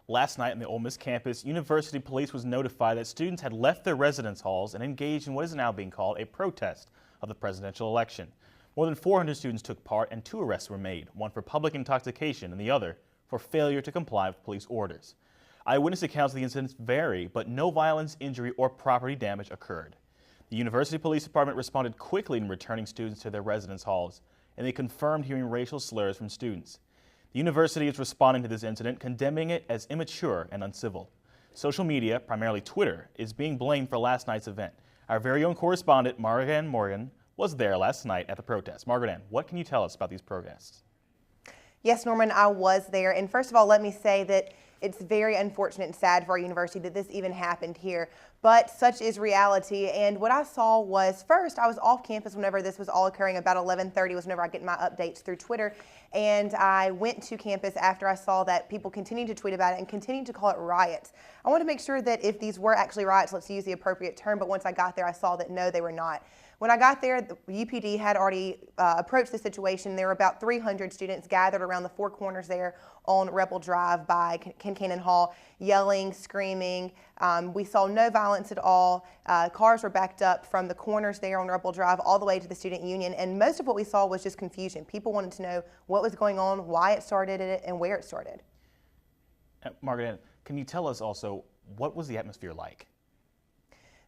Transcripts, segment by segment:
Last night on the Ole Miss campus, University Police was notified that students had left their residence halls and engaged in what is now being called a protest of the presidential election. More than 400 students took part and 2 arrests were made, one for public intoxication and the other for failure to comply with police orders. Eyewitness accounts of the incidents vary, but no violence, injury, or property damage occurred. The University Police Department responded quickly in returning students to their residence halls, and they confirmed hearing racial slurs from students. The university is responding to this incident, condemning it as immature and uncivil. Social media, primarily Twitter, is being blamed for last night's event. Our very own correspondent, Margaret Morgan, was there last night at the protest. Margaret, what can you tell us about these protests? Yes, Norman, I was there. And first of all, let me say that it's very unfortunate and sad for our university that this even happened here, but such is reality. And what I saw was, first, I was off campus whenever this was all occurring. About 11:30 was whenever I get my updates through Twitter. And I went to campus after I saw that people continued to tweet about it and continued to call it riots. I want to make sure that if these were actually riots, let's use the appropriate term, but once I got there, I saw that no, they were not. When I got there, the UPD had already approached the situation. There were about 300 students gathered around the 4 corners there on Rebel Drive by Kincannon Hall, yelling, screaming. We saw no violence at all. Cars were backed up from the corners there on Rebel Drive all the way to the Student Union, and most of what we saw was just confusion. People wanted to know what was going on, why it started, and where it started. Margaret, can you tell us also, what was the atmosphere like?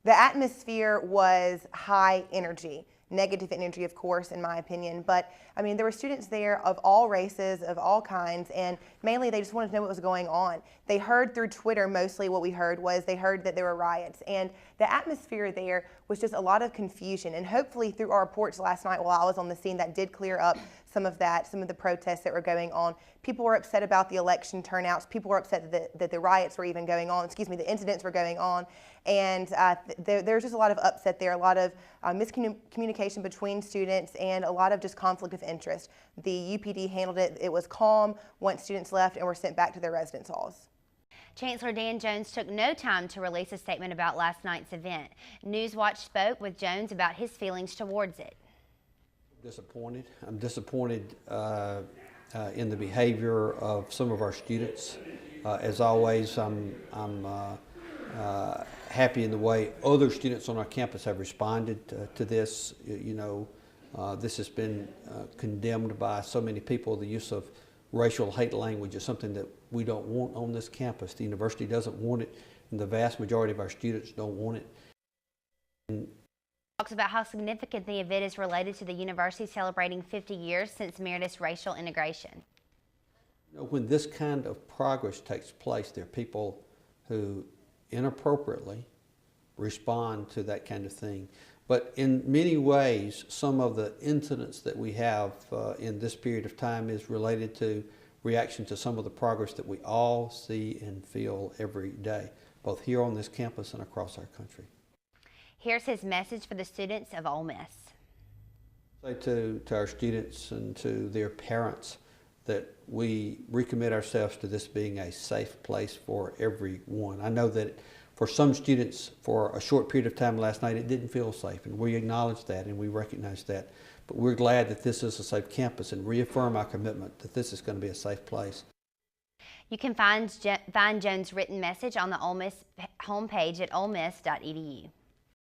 The atmosphere was high energy, negative energy, of course, in my opinion. But, I mean, there were students there of all races, of all kinds, and mainly they just wanted to know what was going on. They heard through Twitter, mostly what we heard was they heard that there were riots. And the atmosphere there was just a lot of confusion. And hopefully through our reports last night while I was on the scene, that did clear up some of the protests that were going on. People were upset about the election turnouts. People were upset that the riots were even going on. Excuse me, the incidents were going on. And there's just a lot of upset there, a lot of miscommunication between students, and a lot of just conflict of interest. The UPD handled it. It was calm once students left and were sent back to their residence halls. Chancellor Dan Jones took no time to release a statement about last night's event. NewsWatch spoke with Jones about his feelings towards it. Disappointed. I'm disappointed in the behavior of some of our students. As always, I'm happy in the way other students on our campus have responded to this. You know, this has been condemned by so many people. The use of racial hate language is something that we don't want on this campus. The university doesn't want it, and the vast majority of our students don't want it. And talks about how significant the event is related to the university celebrating 50 years since Meredith's racial integration. You know, when this kind of progress takes place, there are people who inappropriately respond to that kind of thing. But in many ways, some of the incidents that we have in this period of time is related to reaction to some of the progress that we all see and feel every day, both here on this campus and across our country. Here's his message for the students of Ole Miss. Say to our students and to their parents that we recommit ourselves to this being a safe place for everyone. I know that for some students, for a short period of time last night, it didn't feel safe, and we acknowledge that and we recognize that. But we're glad that this is a safe campus and reaffirm our commitment that this is going to be a safe place. You can find Jones' written message on the Ole Miss homepage at olemiss.edu.